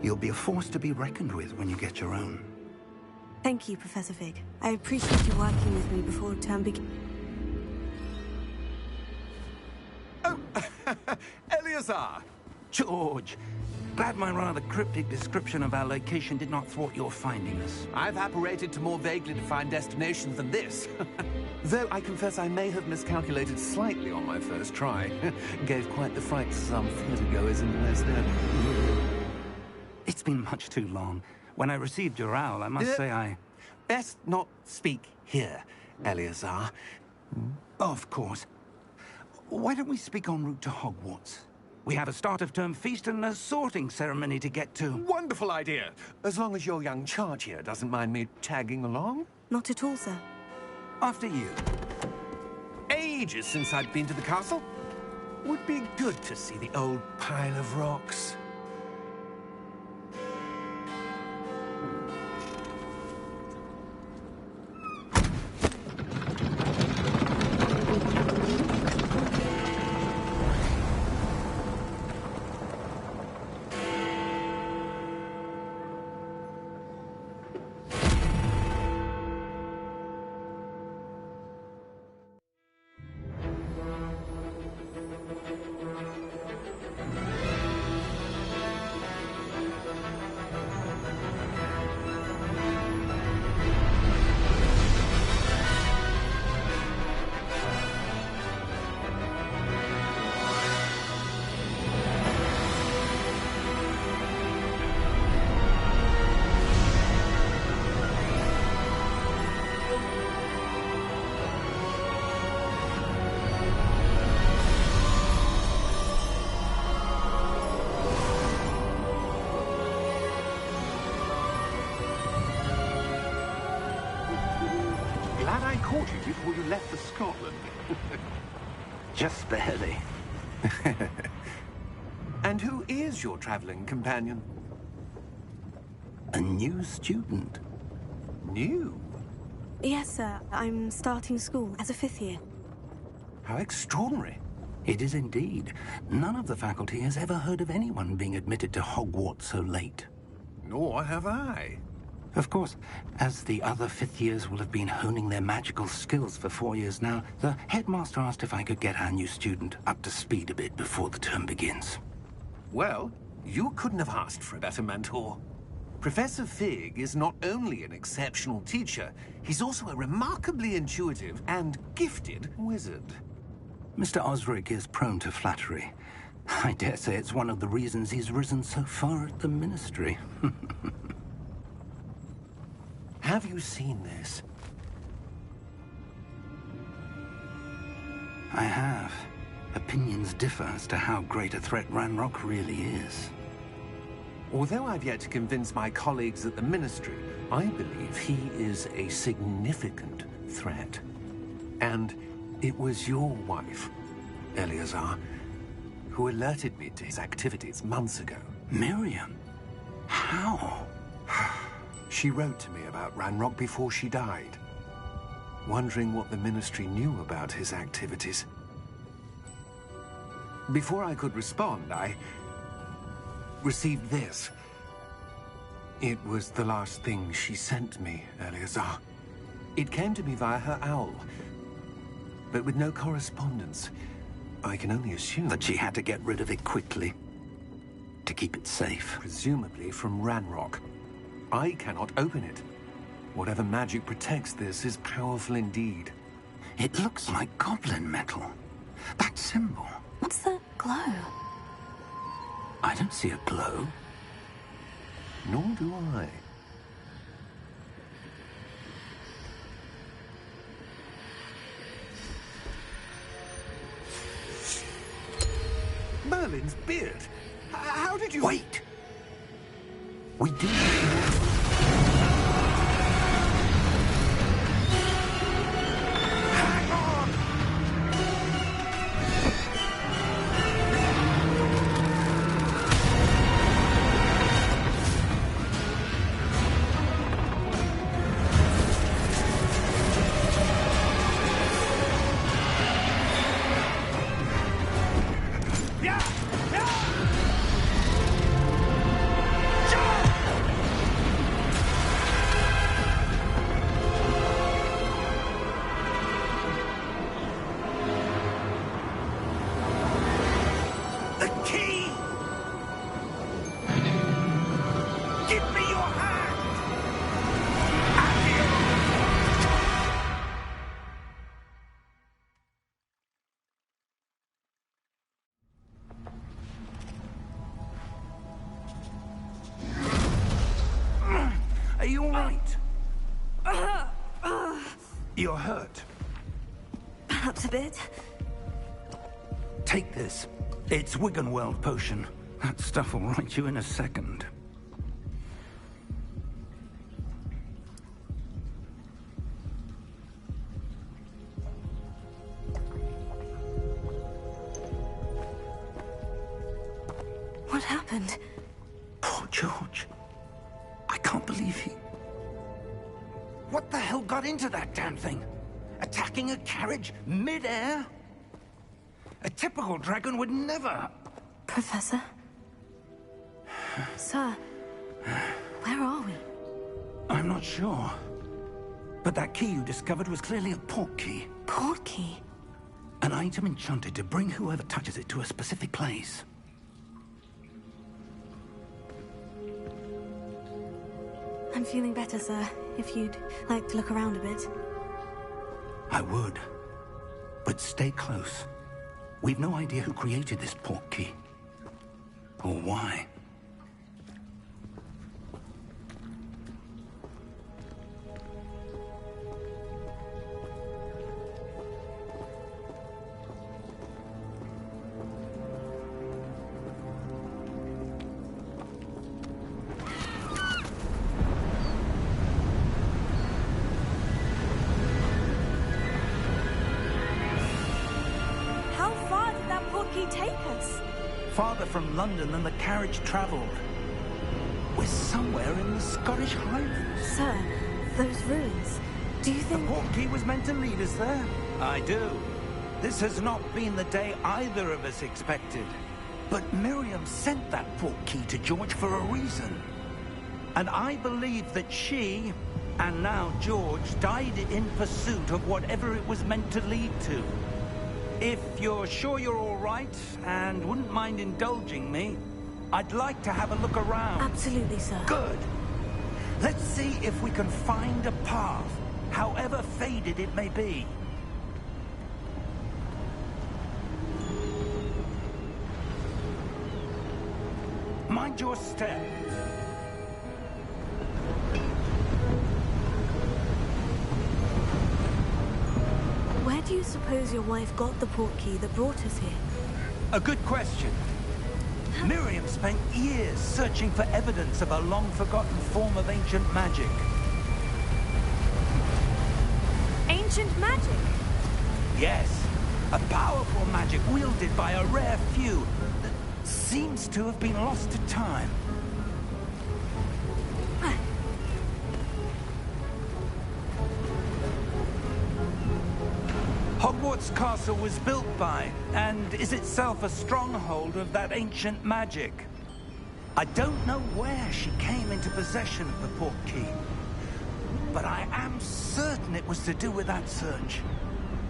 You'll be a force to be reckoned with when you get your own. Thank you, Professor Fig. I appreciate you working with me before term begins. Oh, Eleazar! George, glad my rather cryptic description of our location did not thwart your finding us. I've apparated to more vaguely defined destinations than this. Though I confess I may have miscalculated slightly on my first try. Gave quite the fright to some theatergoers in the West End. It's been much too long. When I received your owl, I must say I... Best not speak here, Eleazar. Of course. Why don't we speak en route to Hogwarts? We have a start-of-term feast and a sorting ceremony to get to. Wonderful idea! As long as your young charge here doesn't mind me tagging along. Not at all, sir. After you. Ages since I'd been to the castle. Would be good to see the old pile of rocks. Glad I caught you before you left for Scotland. Just barely. And who is your traveling companion? A new student. New? Yes, sir. I'm starting school as a 5th year. How extraordinary. It is indeed. None of the faculty has ever heard of anyone being admitted to Hogwarts so late. Nor have I. Of course, as the other 5th years will have been honing their magical skills for 4 years now, the headmaster asked if I could get our new student up to speed a bit before the term begins. Well, you couldn't have asked for a better mentor. Professor Fig is not only an exceptional teacher, he's also a remarkably intuitive and gifted wizard. Mr. Osric is prone to flattery. I dare say it's one of the reasons he's risen so far at the Ministry. Have you seen this? I have. Opinions differ as to how great a threat Ranrock really is. Although I've yet to convince my colleagues at the Ministry, I believe he is a significant threat. And it was your wife, Eleazar, who alerted me to his activities months ago. Miriam? How? She wrote to me about Ranrock before she died, wondering what the Ministry knew about his activities. Before I could respond, I received this. It was the last thing she sent me, Eleazar. It came to me via her owl, but with no correspondence. I can only assume That she had to get rid of it quickly, to keep it safe. presumably from Ranrock. I cannot open it. Whatever magic protects this is powerful indeed. It looks like goblin metal. That symbol. What's the glow? I don't see a glow. Nor do I. Merlin's beard. How did you... Wait! We do. Hang on! Yeah! Yeah! You're hurt. Perhaps a bit. Take this. It's Wiggenweld potion. That stuff will right you in a second. What happened? Poor George. I can't believe he... What the hell got into that damn thing? Attacking a carriage mid-air? A typical dragon would never... Professor? Sir, where are we? I'm not sure. But that key you discovered was clearly a port key. Port key? An item enchanted to bring whoever touches it to a specific place. I'm feeling better, sir. If you'd like to look around a bit. I would. But stay close. We've no idea who created this port key. Or why. Take us? Farther from London than the carriage travelled. We're somewhere in the Scottish Highlands. Sir, those ruins. Do you think... The port key was meant to lead us there? I do. This has not been the day either of us expected. But Miriam sent that port key to George for a reason. And I believe that she, and now George, died in pursuit of whatever it was meant to lead to. If you're sure you're all right, and wouldn't mind indulging me, I'd like to have a look around. Absolutely, sir. Good. Let's see if we can find a path, however faded it may be. Mind your step. Where do you suppose your wife got the port key that brought us here? A good question. Miriam spent years searching for evidence of a long-forgotten form of ancient magic. Ancient magic? Yes. A powerful magic wielded by a rare few that seems to have been lost to time. Hogwarts Castle was built by, and is itself a stronghold of that ancient magic. I don't know where she came into possession of the port key, but I am certain it was to do with that search.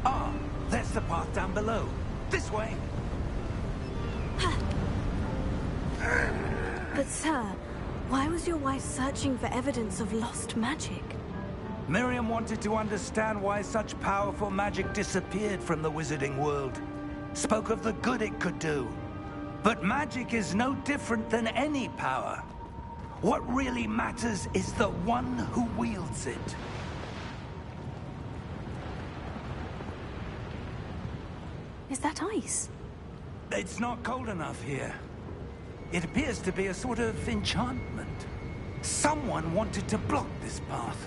Ah, there's the path down below. This way. But sir, why was your wife searching for evidence of lost magic? Miriam wanted to understand why such powerful magic disappeared from the wizarding world. Spoke of the good it could do. But magic is no different than any power. What really matters is the one who wields it. Is that ice? It's not cold enough here. It appears to be a sort of enchantment. Someone wanted to block this path.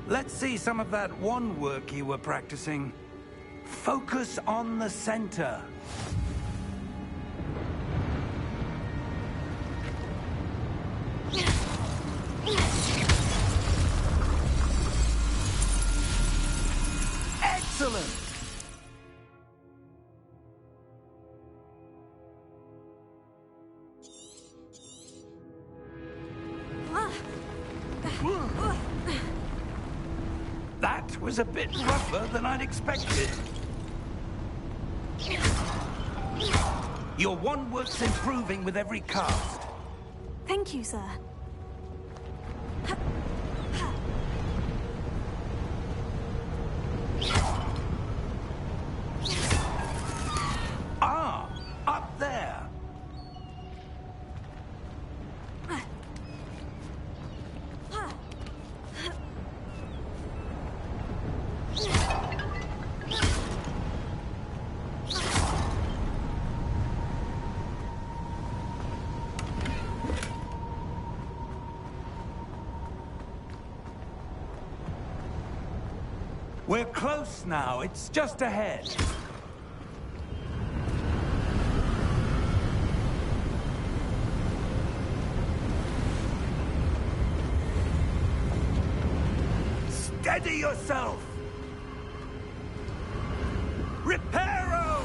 Let's see some of that wand work you were practicing. Focus on the center. Excellent! That was a bit rougher than I'd expected. Your wand work's improving with every cast. Thank you, sir. Ah, up there. We're close now. It's just ahead. Steady yourself! Reparo!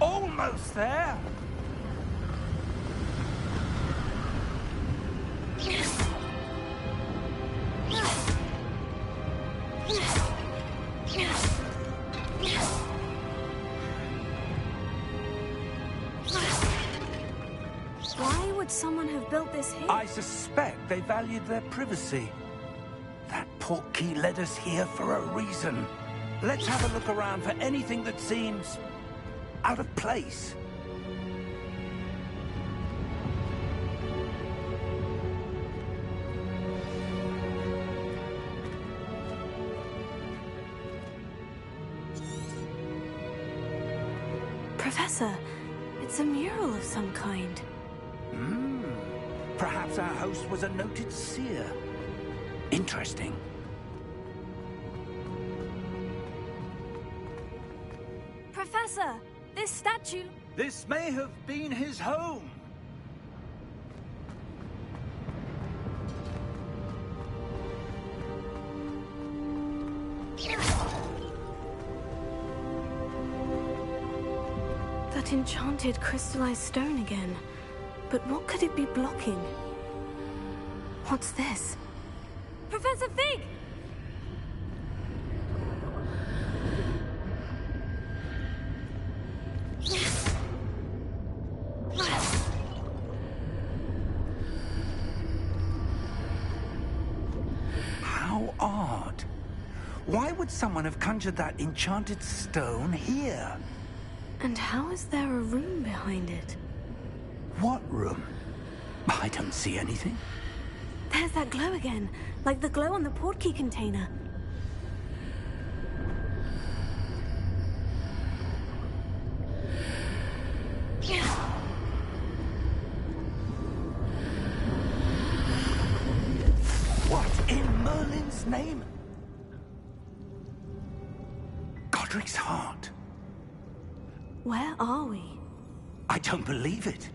Almost there! Why would someone have built this here? I suspect they valued their privacy. That portkey led us here for a reason. Let's have a look around for anything that seems out of place. Professor, it's a mural of some kind. Perhaps our host was a noted seer. Interesting. Professor, this statue... This may have been his home. That enchanted crystallized stone again. But what could it be blocking? What's this? Professor Fig! How odd. Why would someone have conjured that enchanted stone here? And how is there a room behind it? What room? I don't see anything. There's that glow again, like the glow on the portkey container. What in Merlin's name? Godric's heart. Where are we? I don't believe it.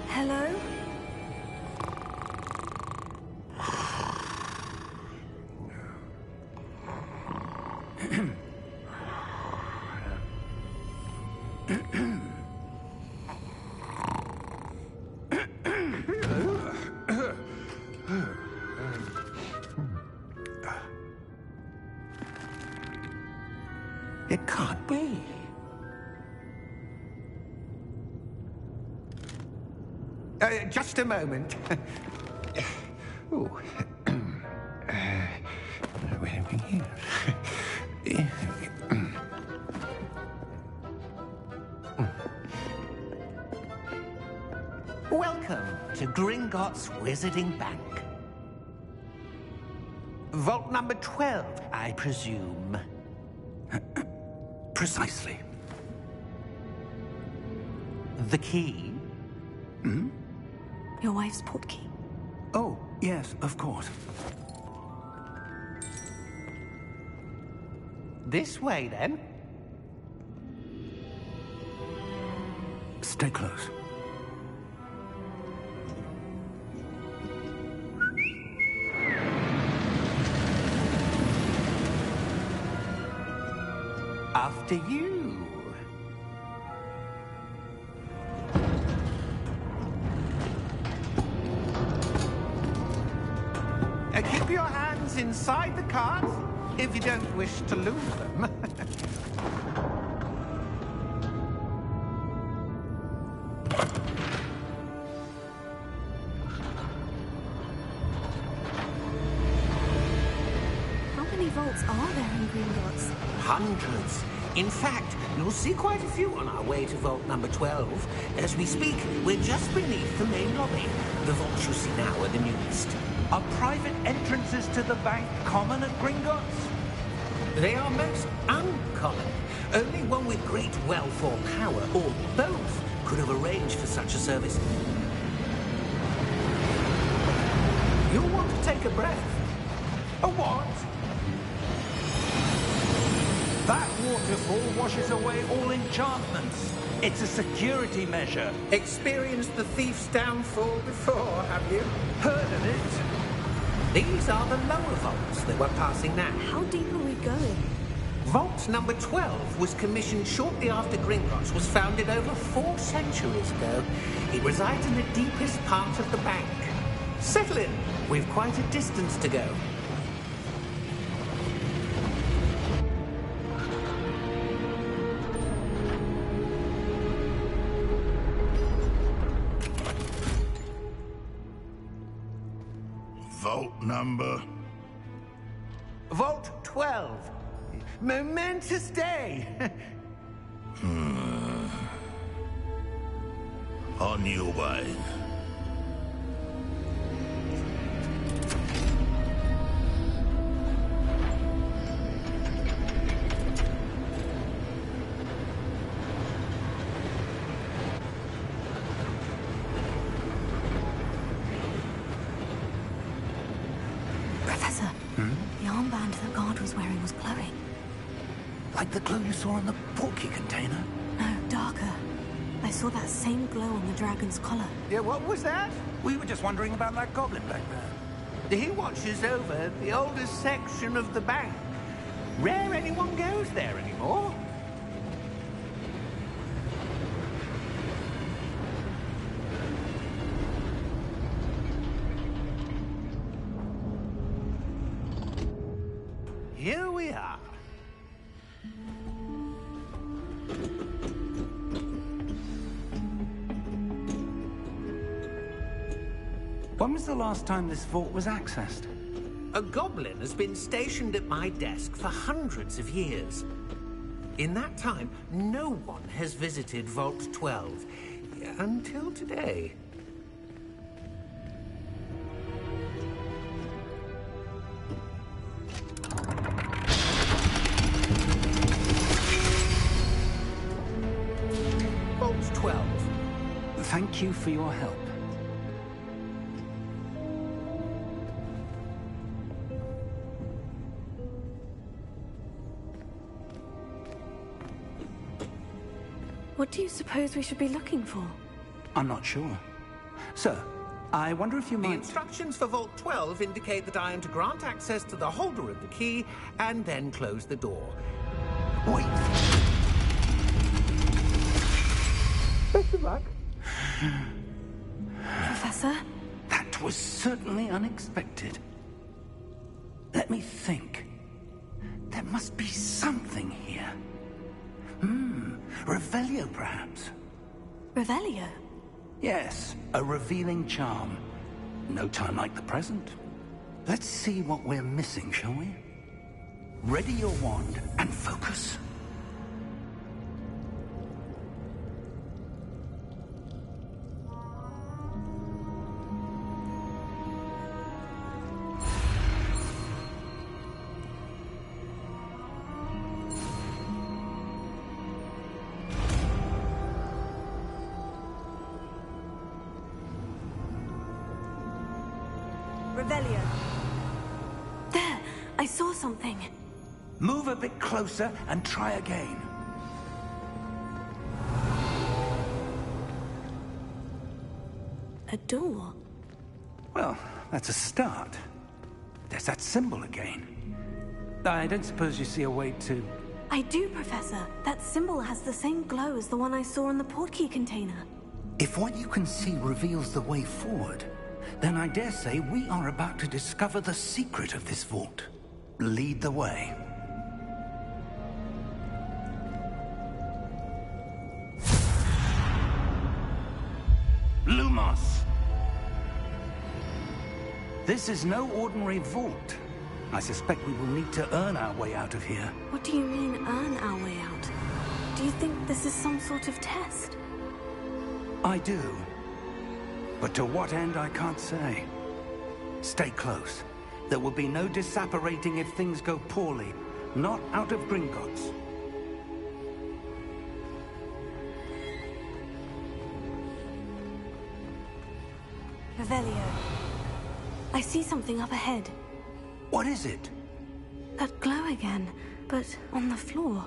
Hello? It can't be. Just a moment. Ooh. anything here. Welcome to Gringotts Wizarding Bank. Vault number 12, I presume. Precisely. The key? Your wife's portkey. Oh, yes, of course. This way, then. Stay close. After you. Keep your hands inside the cart if you don't wish to lose them. How many vaults are there in Gringotts? Hundreds. In fact, you'll see quite a few on our way to vault number 12. As we speak, we're just beneath the main lobby. The vaults you see now are the newest. Are private entrances to the bank common at Gringotts? They are most uncommon. Only one with great wealth or power, or both, could have arranged for such a service. You'll want to take a breath. A what? That waterfall washes away all enchantments. It's a security measure. Experienced the thief's downfall before, have you? Heard of it? These are the lower vaults that we're passing now. How deep are we going? Vault number 12 was commissioned shortly after Gringotts was founded over 4 centuries ago. It resides in the deepest part of the bank. Settle in. We've quite a distance to go. Vault number? Vault 12. Momentous day. On your way. Professor, the armband the guard was wearing was glowing. Like the glow you saw in the portkey container? No, darker. I saw that same glow on the dragon's collar. Yeah, what was that? We were just wondering about that goblin back there. He watches over the oldest section of the bank. Rare anyone goes there anymore. Here we are. When was the last time this vault was accessed? A goblin has been stationed at my desk for hundreds of years. In that time, no one has visited Vault 12. Until today. Vault 12. Thank you for your help. What do you suppose we should be looking for? I'm not sure. Sir, I wonder if you The might... instructions for Vault 12 indicate that I am to grant access to the holder of the key and then close the door. Wait! Best of luck. Professor? That was certainly unexpected. Let me think. There must be something here. Revelio, perhaps? Revelio? Yes, a revealing charm. No time like the present. Let's see what we're missing, shall we? Ready your wand and focus. Revelio. There! I saw something. Move a bit closer and try again. A door? Well, that's a start. There's that symbol again. I don't suppose you see a way to... I do, Professor. That symbol has the same glow as the one I saw in the portkey container. If what you can see reveals the way forward, then I dare say we are about to discover the secret of this vault. Lead the way. Lumos! This is no ordinary vault. I suspect we will need to earn our way out of here. What do you mean, earn our way out? Do you think this is some sort of test? I do. But to what end, I can't say. Stay close. There will be no disapparating if things go poorly. Not out of Gringotts. Revelio. I see something up ahead. What is it? That glow again, but on the floor.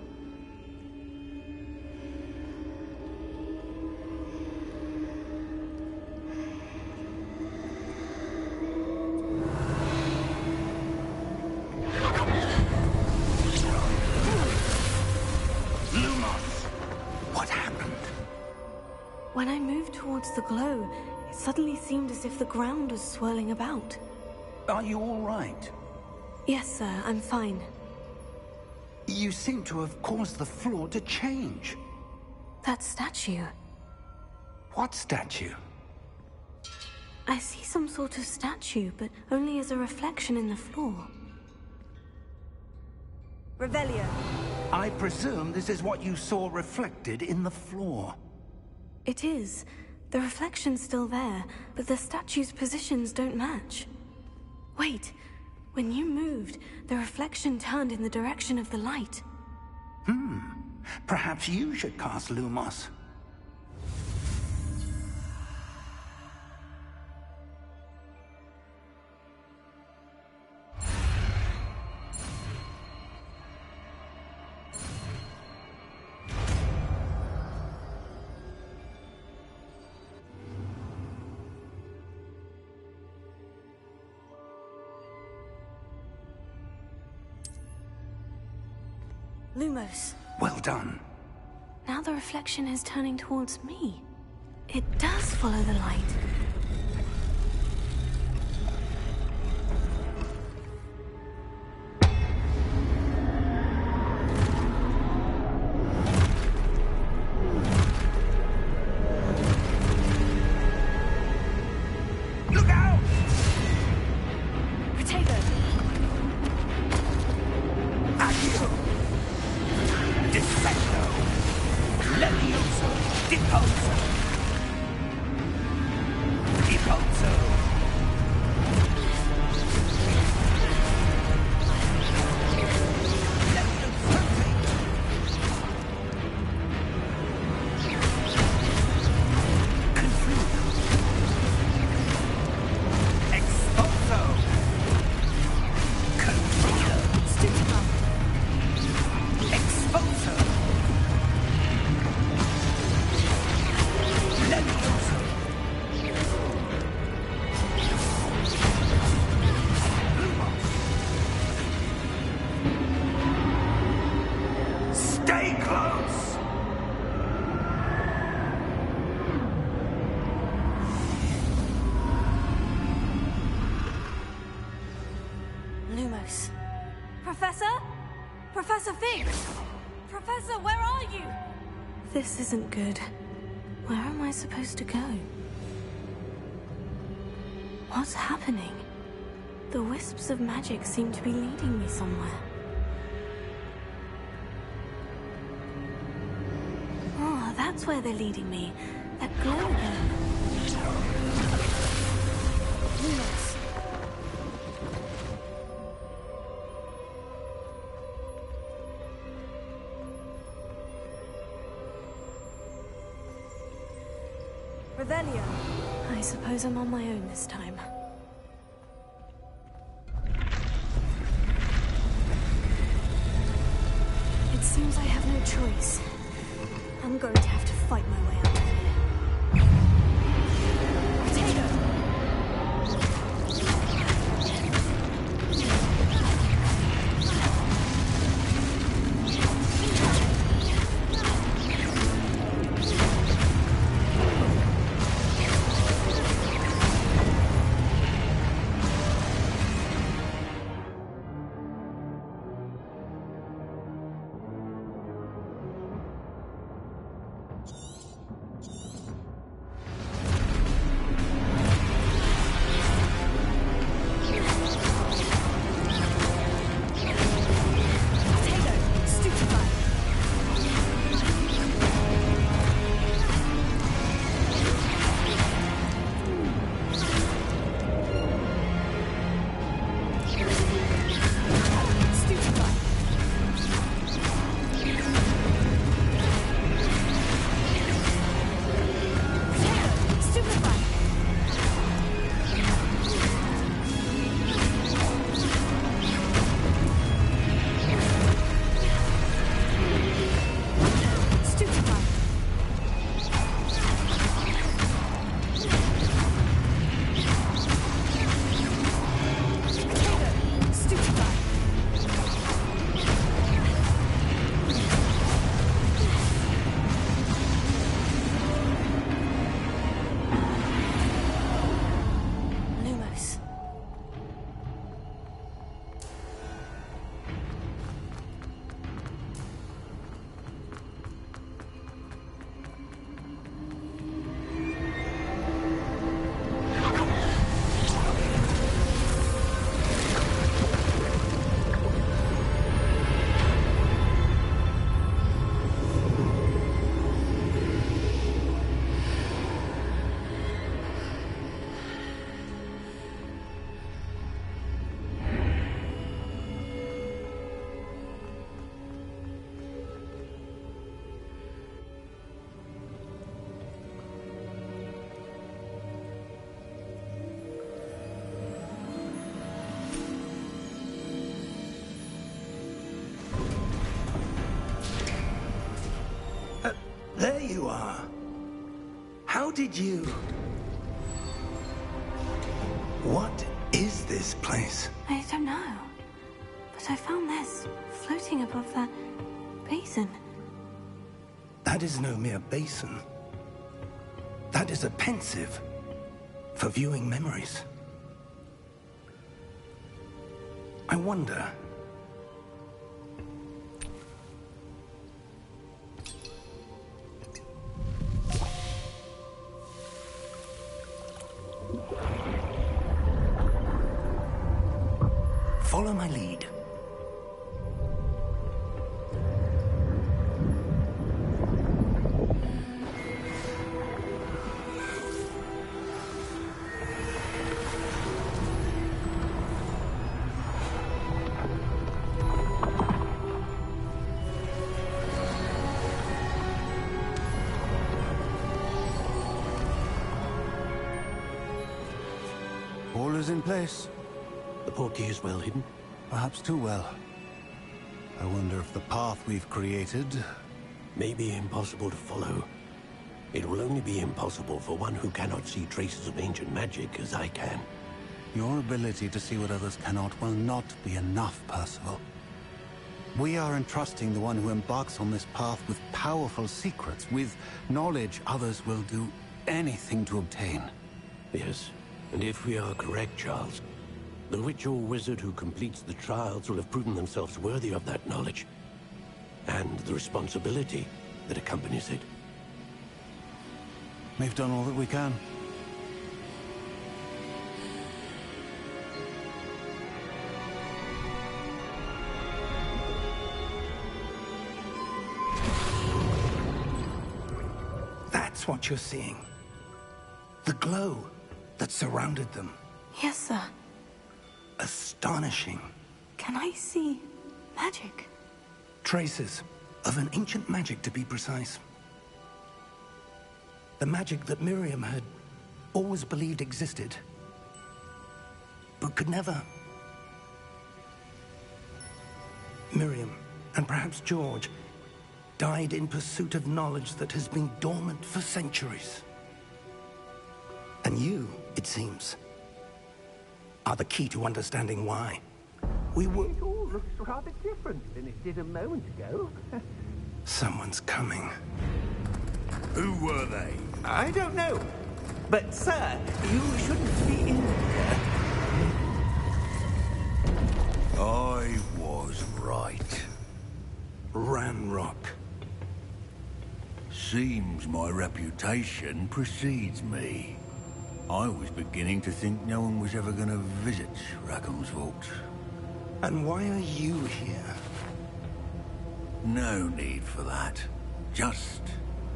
When I moved towards the glow, it suddenly seemed as if the ground was swirling about. Are you all right? Yes, sir, I'm fine. You seem to have caused the floor to change. That statue. What statue? I see some sort of statue, but only as a reflection in the floor. Revelio. I presume this is what you saw reflected in the floor. It is. The reflection's still there, but the statue's positions don't match. Wait. When you moved, the reflection turned in the direction of the light. Perhaps you should cast Lumos. Lumos. Well done. Now the reflection is turning towards me. It does follow the light. Look out! Potato! Accio! Defecto! Levioso! Deposo! Deposo! Stay close! Lumos. Professor? Professor Fig! Professor, where are you? This isn't good. Where am I supposed to go? What's happening? The wisps of magic seem to be leading me somewhere. that's where they're leading me. That glow again. Lumos. Revelio. I suppose I'm on my own this time. It seems I have no choice. I'm going to have to fight my way out of here. Potato! There you are. How did you... What is this place? I don't know. But I found this floating above that basin. That is no mere basin. That is a pensive for viewing memories. I wonder... Follow my lead. All is in place. The portkey is well hidden. Perhaps too well. I wonder if the path we've created... May be impossible to follow. It will only be impossible for one who cannot see traces of ancient magic as I can. Your ability to see what others cannot will not be enough, Percival. We are entrusting the one who embarks on this path with powerful secrets, with knowledge others will do anything to obtain. Yes, and if we are correct, Charles, the witch or wizard who completes the trials will have proven themselves worthy of that knowledge, and the responsibility that accompanies it. We've done all that we can. what you're seeing? The glow that surrounded them. Yes, sir. Astonishing. Can I see magic? Traces of an ancient magic, to be precise. The magic that Miriam had always believed existed, but could never. Miriam, and perhaps George, died in pursuit of knowledge that has been dormant for centuries. And you, it seems, are the key to understanding why. We were... It all looks rather different than it did a moment ago. Someone's coming. Who were they? I don't know. But, sir, you shouldn't be in here. I was right. Ranrock. Seems my reputation precedes me. I was beginning to think no one was ever going to visit Rackham's vault. And why are you here? No need for that. Just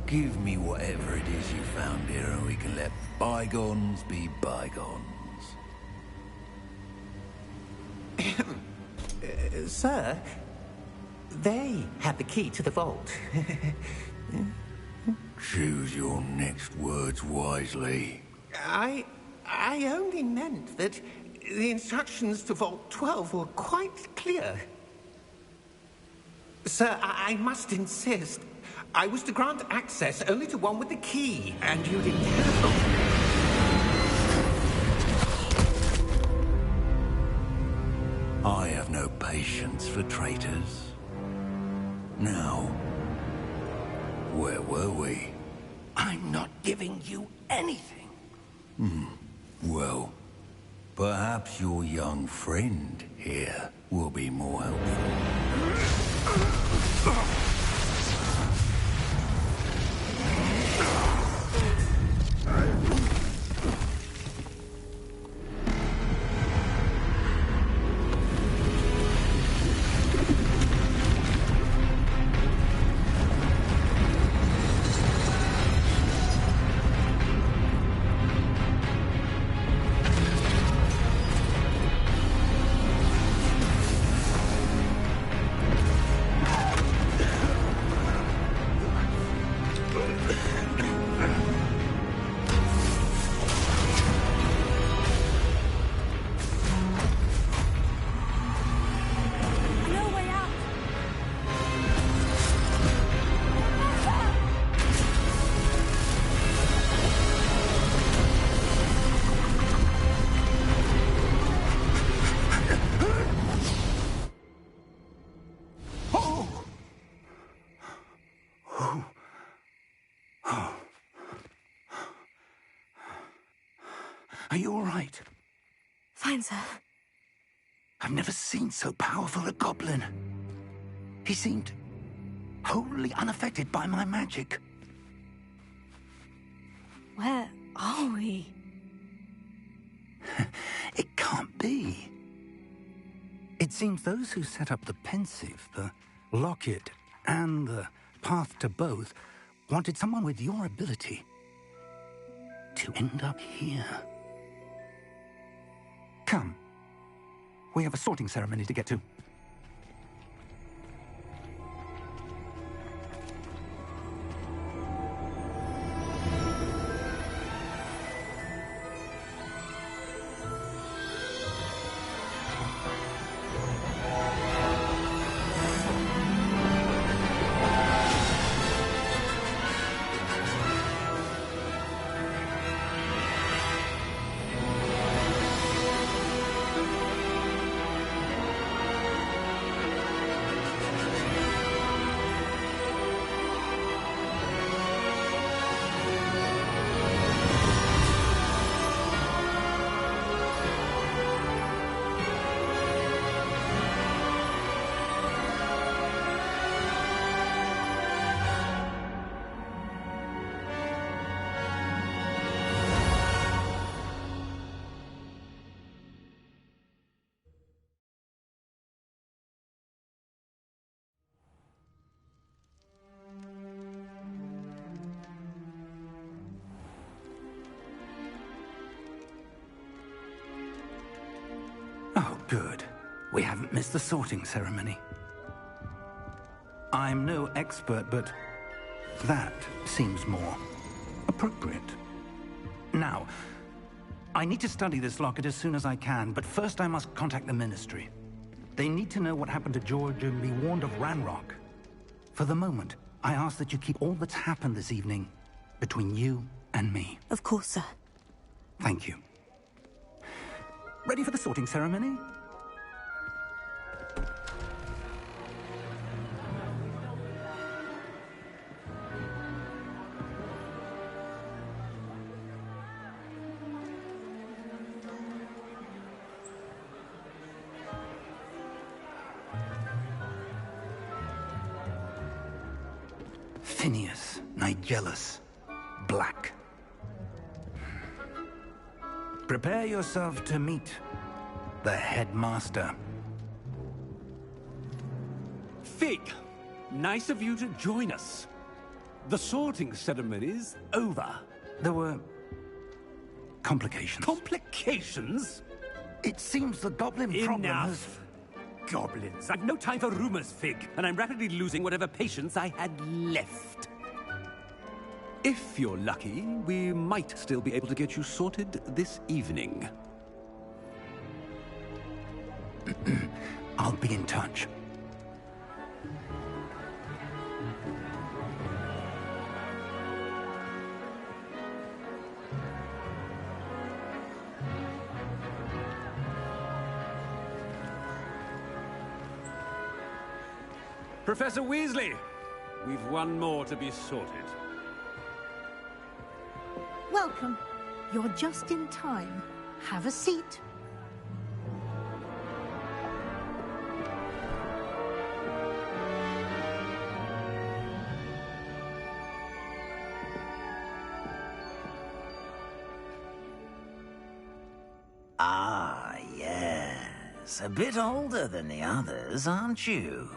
give me whatever it is you found here and we can let bygones be bygones. Sir, they had the key to the vault. Choose your next words wisely. I only meant that the instructions to Vault 12 were quite clear. Sir, I must insist. I was to grant access only to one with the key, and you didn't have. I have no patience for traitors. Now, where were we? I'm not giving you anything. Well, perhaps your young friend here will be more helpful. Are you all right? Fine, sir. I've never seen so powerful a goblin. He seemed wholly unaffected by my magic. Where are we? It can't be. It seems those who set up the pensive, the locket, and the path to both wanted someone with your ability to end up here. Come. We have a sorting ceremony to get to. Good. We haven't missed the sorting ceremony. I'm no expert, but that seems more appropriate. Now, I need to study this locket as soon as I can, but first I must contact the Ministry. They need to know what happened to George and be warned of Ranrock. For the moment, I ask that you keep all that's happened this evening between you and me. Of course, sir. Thank you. Ready for the sorting ceremony? Phineas, Nigellus, Black. Prepare yourself to meet the headmaster. Fig, nice of you to join us. The sorting ceremony's over. There were complications. Complications? It seems the goblin problem has... Enough. Goblins. I've no time for rumors, Fig, and I'm rapidly losing whatever patience I had left. If you're lucky, we might still be able to get you sorted this evening. I'll be in touch. Professor Weasley, we've one more to be sorted. Welcome. You're just in time. Have a seat. Ah, yes. A bit older than the others, aren't you?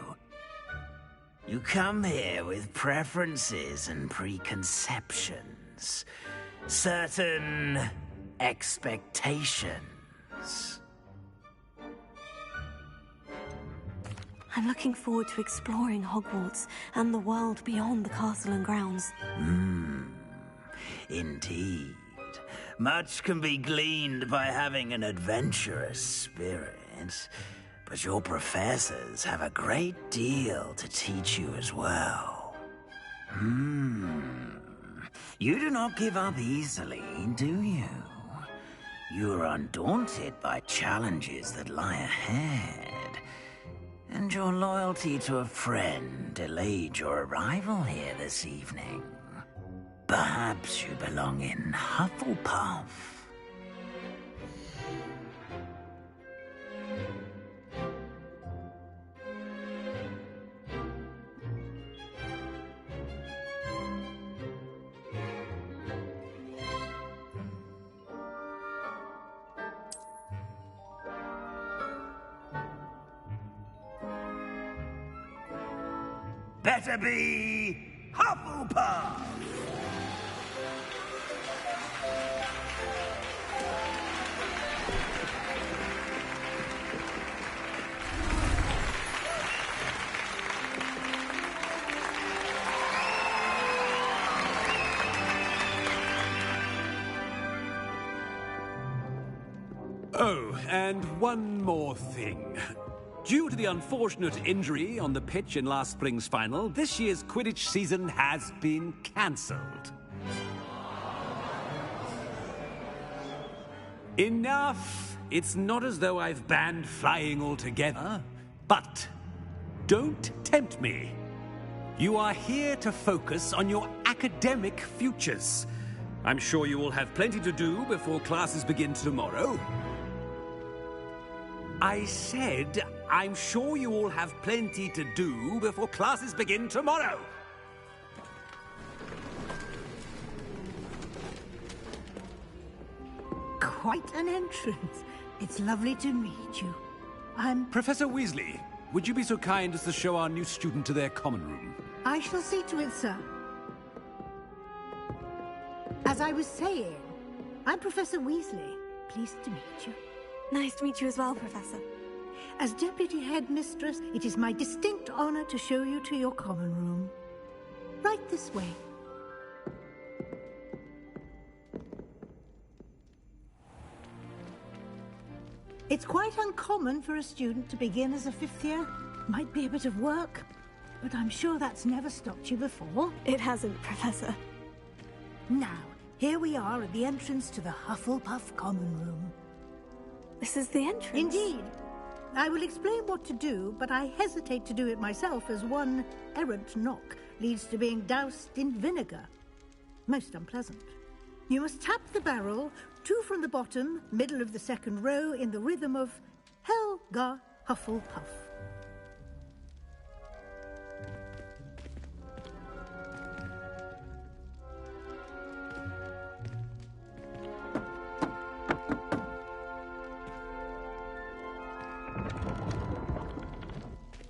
You come here with preferences and preconceptions. Certain expectations. I'm looking forward to exploring Hogwarts and the world beyond the castle and grounds. Indeed. Much can be gleaned by having an adventurous spirit. But your professors have a great deal to teach you as well. You do not give up easily, do you? You are undaunted by challenges that lie ahead. And your loyalty to a friend delayed your arrival here this evening. Perhaps you belong in Hufflepuff. Better be Hufflepuff! Oh, and one more thing. Due to the unfortunate injury on the pitch in last spring's final, this year's Quidditch season has been cancelled. Enough! It's not as though I've banned flying altogether, but don't tempt me. You are here to focus on your academic futures. I'm sure you will have plenty to do before classes begin tomorrow. I said, I'm sure you all have plenty to do before classes begin tomorrow. Quite an entrance. It's lovely to meet you. Professor Weasley, would you be so kind as to show our new student to their common room? I shall see to it, sir. As I was saying, I'm Professor Weasley. Pleased to meet you. Nice to meet you as well, Professor. As Deputy Headmistress, it is my distinct honor to show you to your common room. Right this way. It's quite uncommon for a student to begin as a fifth year. Might be a bit of work, but I'm sure that's never stopped you before. It hasn't, Professor. Now, here we are at the entrance to the Hufflepuff Common Room. This is the entrance? Indeed. I will explain what to do, but I hesitate to do it myself as one errant knock leads to being doused in vinegar. Most unpleasant. You must tap the barrel, 2 from the bottom, middle of the second row, in the rhythm of Helga Hufflepuff.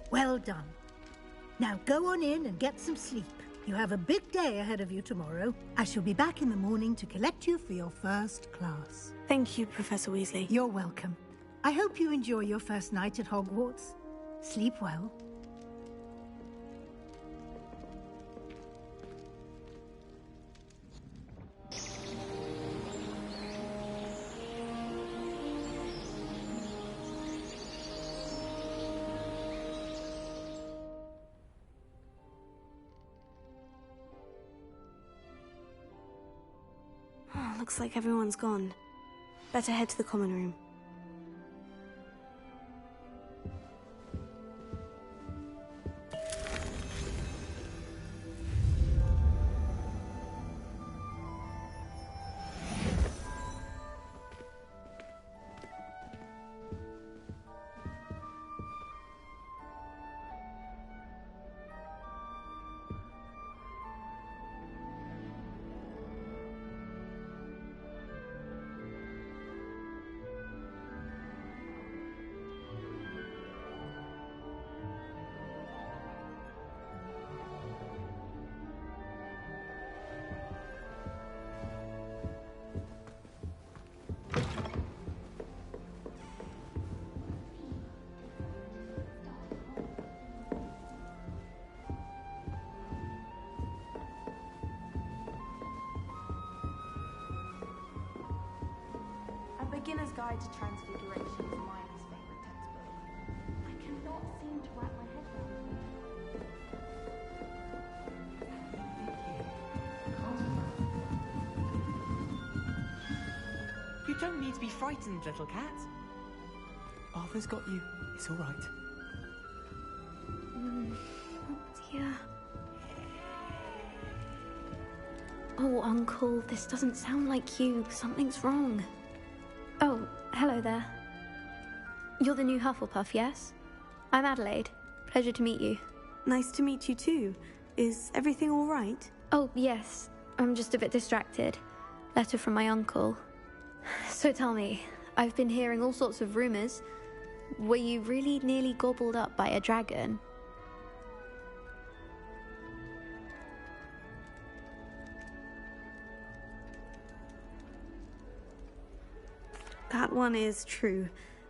Well done. Now go on in and get some sleep. You have a big day ahead of you tomorrow. I shall be back in the morning to collect you for your first class. Thank you, Professor Weasley. You're welcome. I hope you enjoy your first night at Hogwarts. Sleep well. Looks like everyone's gone. Better head to the common room. Beginner's Guide to Transfiguration is Hermione's favorite textbook. I cannot seem to wrap my head around it. You don't need to be frightened, little cat. Arthur's got you. It's all right. Oh dear. Oh, Uncle, this doesn't sound like you. Something's wrong. Oh, hello there. You're the new Hufflepuff, yes? I'm Adelaide. Pleasure to meet you. Nice to meet you too. Is everything all right? Oh, yes. I'm just a bit distracted. Letter from my uncle. So tell me, I've been hearing all sorts of rumors. Were you really nearly gobbled up by a dragon? That one is true.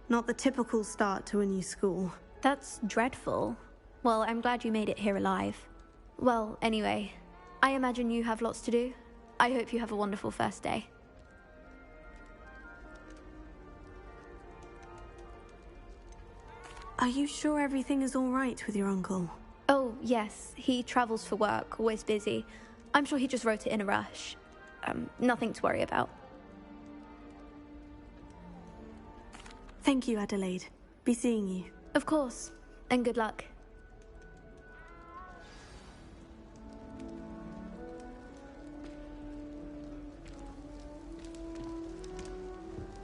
Not the typical start to a new school. That's dreadful. Well, I'm glad you made it here alive. Well, anyway, I imagine you have lots to do. I hope you have a wonderful first day. Are you sure everything is all right with your uncle? Oh, yes. He travels for work, always busy. I'm sure he just wrote it in a rush. Nothing to worry about. Thank you, Adelaide. Be seeing you. Of course. And good luck.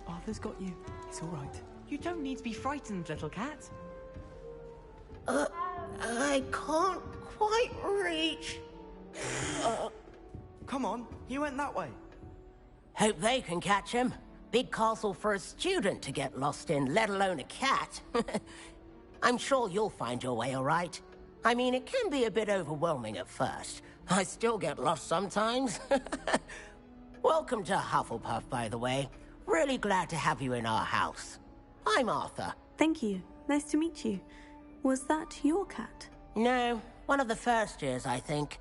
Arthur's got you. It's all right. You don't need to be frightened, little cat. I can't quite reach. Come on, he went that way. Hope they can catch him. Big castle for a student to get lost in, let alone a cat. I'm sure you'll find your way all right. I mean, it can be a bit overwhelming at first. I still get lost sometimes. Welcome to Hufflepuff, by the way. Really glad to have you in our house. I'm Arthur. Thank you. Nice to meet you. Was that your cat? No, one of the first years, I think.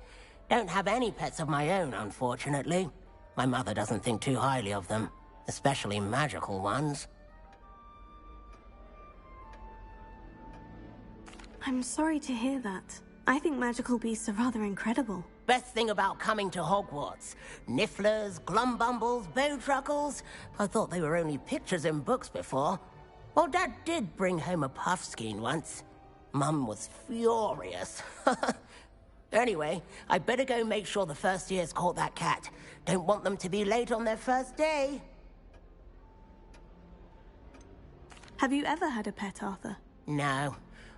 Don't have any pets of my own, unfortunately. My mother doesn't think too highly of them, especially magical ones. I'm sorry to hear that. I think magical beasts are rather incredible. Best thing about coming to Hogwarts. Nifflers, glumbumbles, bowtruckles. I thought they were only pictures in books before. Well, Dad did bring home a puffskein once. Mum was furious. Anyway, I better go make sure the first years caught that cat. Don't want them to be late on their first day. Have you ever had a pet, Arthur? No.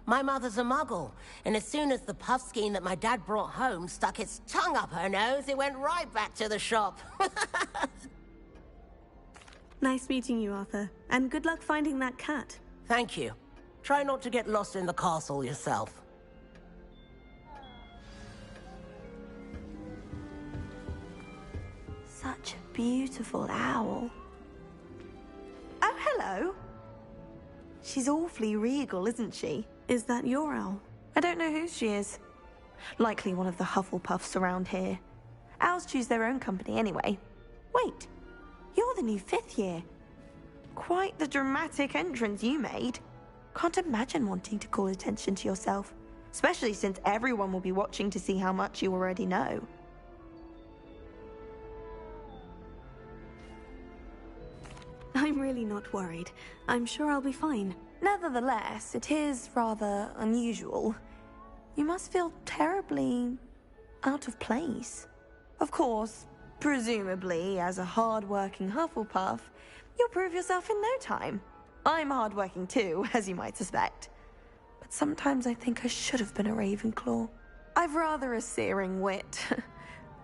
My mother's a muggle, and as soon as the puffskein that my dad brought home stuck its tongue up her nose, it went right back to the shop. Nice meeting you, Arthur. And good luck finding that cat. Thank you. Try not to get lost in the castle yourself. Such a beautiful owl. Oh, hello. She's awfully regal, isn't she? Is that your owl? I don't know who she is. Likely one of the Hufflepuffs around here. Owls choose their own company anyway. Wait, you're the new 5th year. Quite the dramatic entrance you made. Can't imagine wanting to call attention to yourself, especially since everyone will be watching to see how much you already know. I'm really not worried. I'm sure I'll be fine. Nevertheless, it is rather unusual. You must feel terribly out of place. Of course, presumably, as a hard-working Hufflepuff, you'll prove yourself in no time. I'm hard-working too, as you might suspect. But sometimes I think I should have been a Ravenclaw. I've rather a searing wit.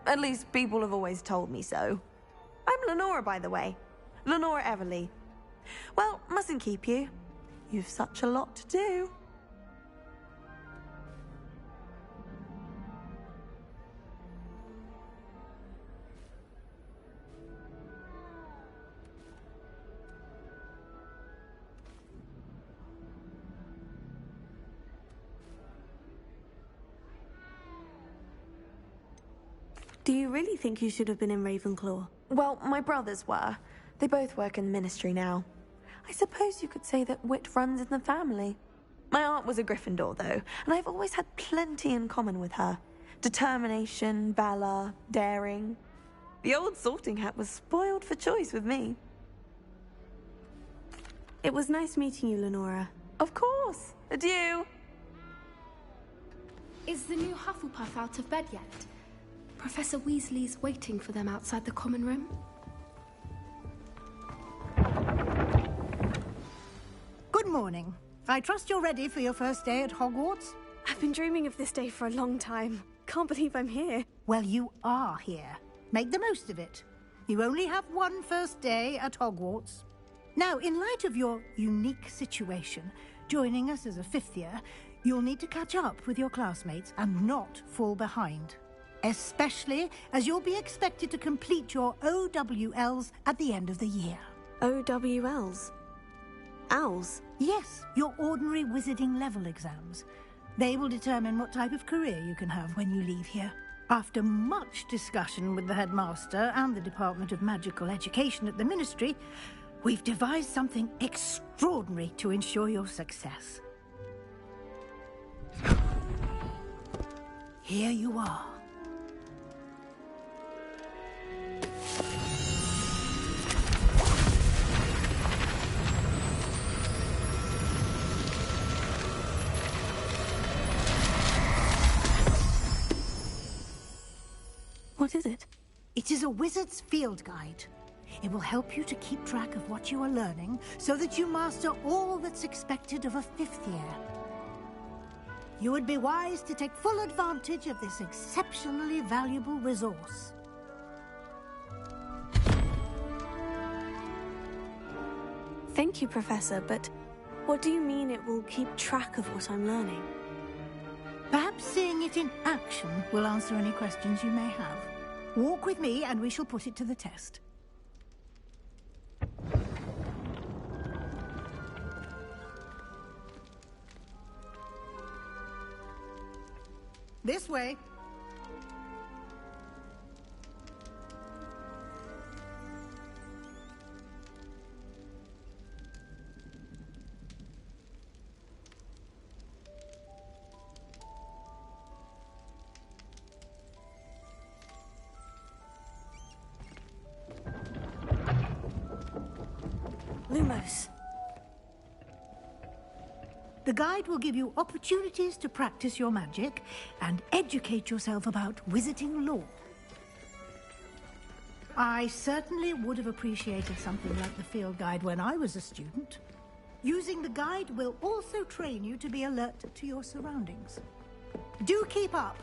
At least people have always told me so. I'm Lenora, by the way. Lenora Everly. Well, mustn't keep you. You've such a lot to do. Do you really think you should have been in Ravenclaw? Well, my brothers were. They both work in the Ministry now. I suppose you could say that wit runs in the family. My aunt was a Gryffindor, though, and I've always had plenty in common with her. Determination, valor, daring. The old sorting hat was spoiled for choice with me. It was nice meeting you, Lenora. Of course. Adieu. Is the new Hufflepuff out of bed yet? Professor Weasley's waiting for them outside the common room. Good morning. I trust you're ready for your first day at Hogwarts? I've been dreaming of this day for a long time. Can't believe I'm here. Well, you are here. Make the most of it. You only have one first day at Hogwarts. Now, in light of your unique situation, joining us as a 5th year, you'll need to catch up with your classmates and not fall behind. Especially as you'll be expected to complete your OWLs at the end of the year. OWLs? Owls? Yes, your ordinary wizarding level exams. They will determine what type of career you can have when you leave here. After much discussion with the headmaster and the Department of Magical Education at the Ministry, we've devised something extraordinary to ensure your success. Here you are. What is it? It is a wizard's field guide. It will help you to keep track of what you are learning so that you master all that's expected of a 5th year. You would be wise to take full advantage of this exceptionally valuable resource. Thank you, Professor, but what do you mean it will keep track of what I'm learning? Perhaps seeing it in action will answer any questions you may have. Walk with me and we shall put it to the test. This way. Lumos. The guide will give you opportunities to practice your magic and educate yourself about wizarding lore. I certainly would have appreciated something like the field guide when I was a student. Using the guide will also train you to be alert to your surroundings. Do keep up!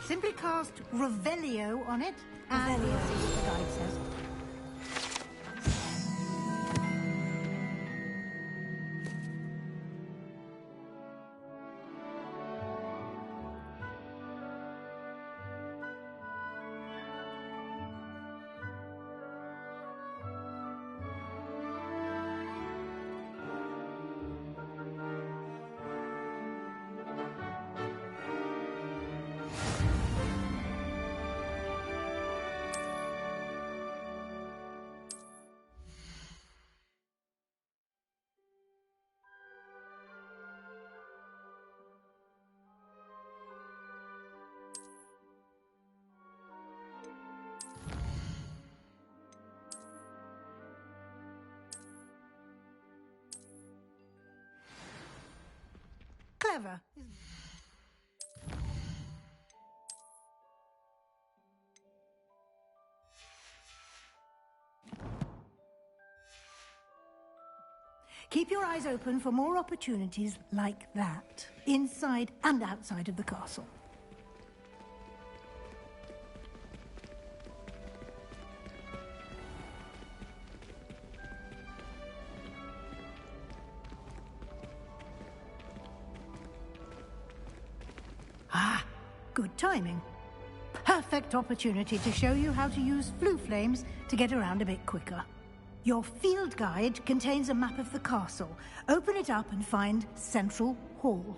Simply cast Revelio on it, and we'll see what the guide says. Clever. Keep your eyes open for more opportunities like that, inside and outside of the castle. Ah, good timing. Perfect opportunity to show you how to use flue flames to get around a bit quicker. Your field guide contains a map of the castle. Open it up and find Central Hall.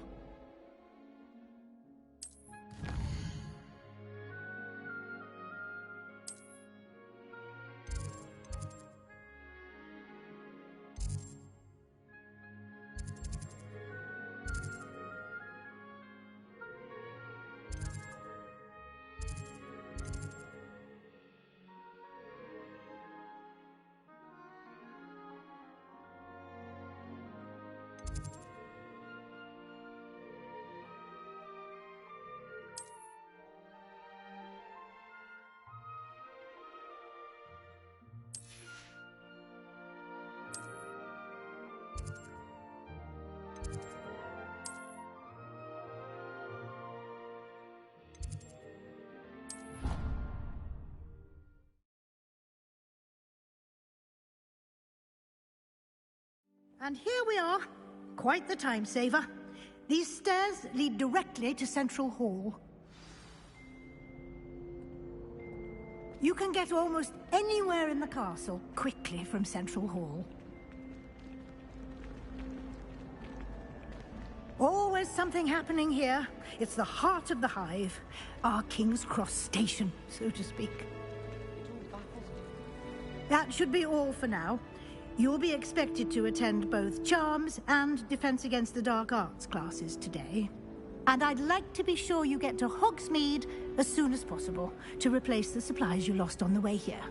And here we are. Quite the time saver. These stairs lead directly to Central Hall. You can get almost anywhere in the castle quickly from Central Hall. Always something happening here. It's the heart of the hive. Our King's Cross station, so to speak. That should be all for now. You'll be expected to attend both Charms and Defense Against the Dark Arts classes today. And I'd like to be sure you get to Hogsmeade as soon as possible to replace the supplies you lost on the way here.